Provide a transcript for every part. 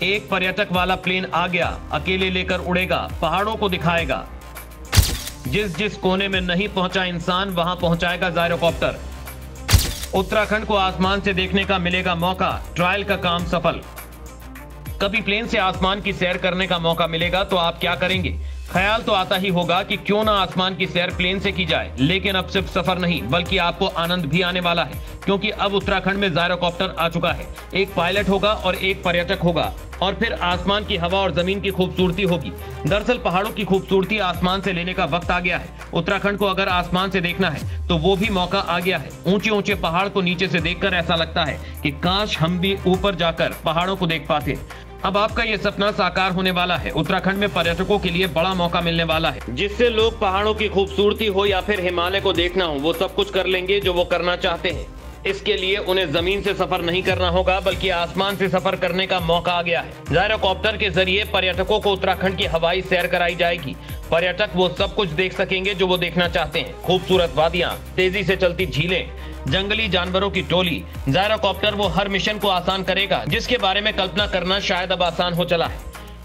एक पर्यटक वाला प्लेन आ गया, अकेले लेकर उड़ेगा, पहाड़ों को दिखाएगा। जिस जिस कोने में नहीं पहुंचा इंसान, वहां पहुंचाएगा जायरोकॉप्टर। उत्तराखंड को आसमान से देखने का मिलेगा मौका, ट्रायल का काम सफल। कभी प्लेन से आसमान की सैर करने का मौका मिलेगा तो आप क्या करेंगे? ख्याल तो आता ही होगा कि क्यों ना आसमान की सैर प्लेन से की जाए, लेकिन अब सिर्फ सफर नहीं बल्कि आपको आनंद भी आने वाला है, क्योंकि अब उत्तराखंड में जायरोकॉप्टर आ चुका है। एक पायलट होगा और एक पर्यटक होगा, और फिर आसमान की हवा और जमीन की खूबसूरती होगी। दरअसल पहाड़ों की खूबसूरती आसमान से लेने का वक्त आ गया है। उत्तराखंड को अगर आसमान से देखना है तो वो भी मौका आ गया है। ऊंचे ऊंचे पहाड़ को नीचे से देखकर ऐसा लगता है कि काश हम भी ऊपर जाकर पहाड़ों को देख पाते। अब आपका ये सपना साकार होने वाला है। उत्तराखंड में पर्यटकों के लिए बड़ा मौका मिलने वाला है, जिससे लोग पहाड़ों की खूबसूरती हो या फिर हिमालय को देखना हो, वो सब कुछ कर लेंगे जो वो करना चाहते हैं। इसके लिए उन्हें जमीन से सफर नहीं करना होगा बल्कि आसमान से सफर करने का मौका आ गया है। जायरोकॉप्टर के जरिए पर्यटकों को उत्तराखंड की हवाई सैर कराई जाएगी। पर्यटक वो सब कुछ देख सकेंगे जो वो देखना चाहते हैं। खूबसूरत वादियां, तेजी से चलती झीलें, जंगली जानवरों की टोली। जायरोकॉप्टर वो हर मिशन को आसान करेगा जिसके बारे में कल्पना करना शायद अब आसान हो चला है,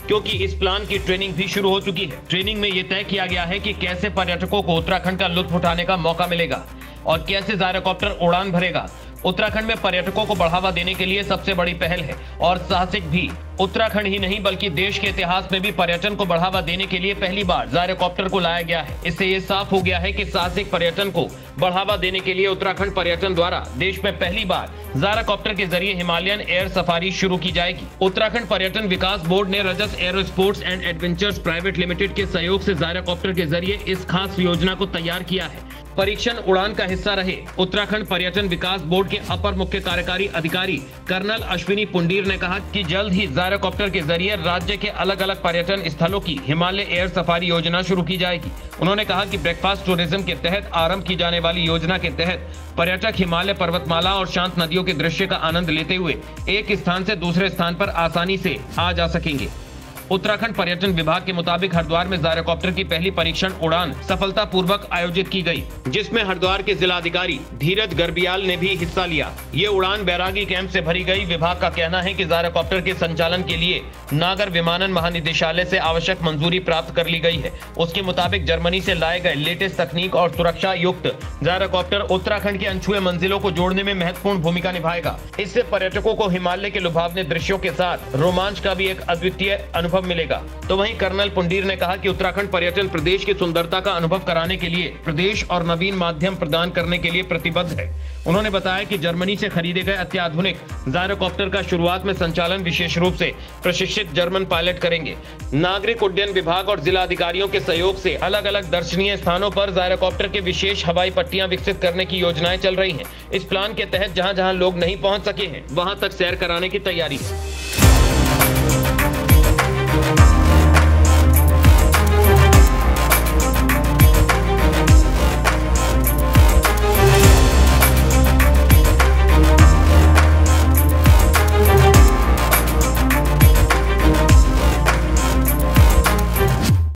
क्योंकि इस प्लान की ट्रेनिंग भी शुरू हो चुकी है। ट्रेनिंग में ये तय किया गया है कि कैसे पर्यटकों को उत्तराखंड का लुत्फ उठाने का मौका मिलेगा और कैसे जायरोकॉप्टर उड़ान भरेगा। उत्तराखंड में पर्यटकों को बढ़ावा देने के लिए सबसे बड़ी पहल है और साहसिक भी। उत्तराखंड ही नहीं बल्कि देश के इतिहास में भी पर्यटन को बढ़ावा देने के लिए पहली बार जायरोकॉप्टर को लाया गया है। इससे ये साफ हो गया है कि साहसिक पर्यटन को बढ़ावा देने के लिए उत्तराखंड पर्यटन द्वारा देश में पहली बार जायरोकॉप्टर के जरिए हिमालयन एयर सफारी शुरू की जाएगी। उत्तराखंड पर्यटन विकास बोर्ड ने Rajas aero sports and adventures private limited के सहयोग से जायरोकॉप्टर के जरिए इस खास योजना को तैयार किया है। परीक्षण उड़ान का हिस्सा रहे उत्तराखंड पर्यटन विकास बोर्ड के अपर मुख्य कार्यकारी अधिकारी कर्नल अश्विनी पुंडीर ने कहा कि जल्द ही जायरोकॉप्टर के जरिए राज्य के अलग अलग पर्यटन स्थलों की हिमालय एयर सफारी योजना शुरू की जाएगी। उन्होंने कहा कि ब्रेकफास्ट टूरिज्म के तहत आरंभ की जाने वाली योजना के तहत पर्यटक हिमालय पर्वतमाला और शांत नदियों के दृश्य का आनंद लेते हुए एक स्थान से दूसरे स्थान पर आसानी से आ जा सकेंगे। उत्तराखंड पर्यटन विभाग के मुताबिक हरिद्वार में जायरोकॉप्टर की पहली परीक्षण उड़ान सफलतापूर्वक आयोजित की गई, जिसमें हरिद्वार के जिलाधिकारी धीरज गर्बियाल ने भी हिस्सा लिया। ये उड़ान बैरागी कैंप से भरी गई। विभाग का कहना है कि जायरोकॉप्टर के संचालन के लिए नागर विमानन महानिदेशालय से आवश्यक मंजूरी प्राप्त कर ली गई है। उसके मुताबिक जर्मनी से लाए गए लेटेस्ट तकनीक और सुरक्षा युक्त जायरोकॉप्टर उत्तराखंड की अनछुए मंजिलों को जोड़ने में महत्वपूर्ण भूमिका निभाएगा। इससे पर्यटकों को हिमालय के लुभावने दृश्यों के साथ रोमांच का भी एक अद्वितीय अनुभव मिलेगा। तो वहीं कर्नल पुंडीर ने कहा कि उत्तराखंड पर्यटन प्रदेश की सुंदरता का अनुभव कराने के लिए प्रदेश और नवीन माध्यम प्रदान करने के लिए प्रतिबद्ध है। उन्होंने बताया कि जर्मनी से खरीदे गए अत्याधुनिक जायरोकॉप्टर का शुरुआत में संचालन विशेष रूप से प्रशिक्षित जर्मन पायलट करेंगे। नागरिक उड्डयन विभाग और जिला अधिकारियों के सहयोग से अलग अलग दर्शनीय स्थानों पर जायरोकॉप्टर के विशेष हवाई पट्टियां विकसित करने की योजनाएं चल रही हैं। इस प्लान के तहत जहां जहां लोग नहीं पहुंच सके हैं वहां तक सैर कराने की तैयारी है।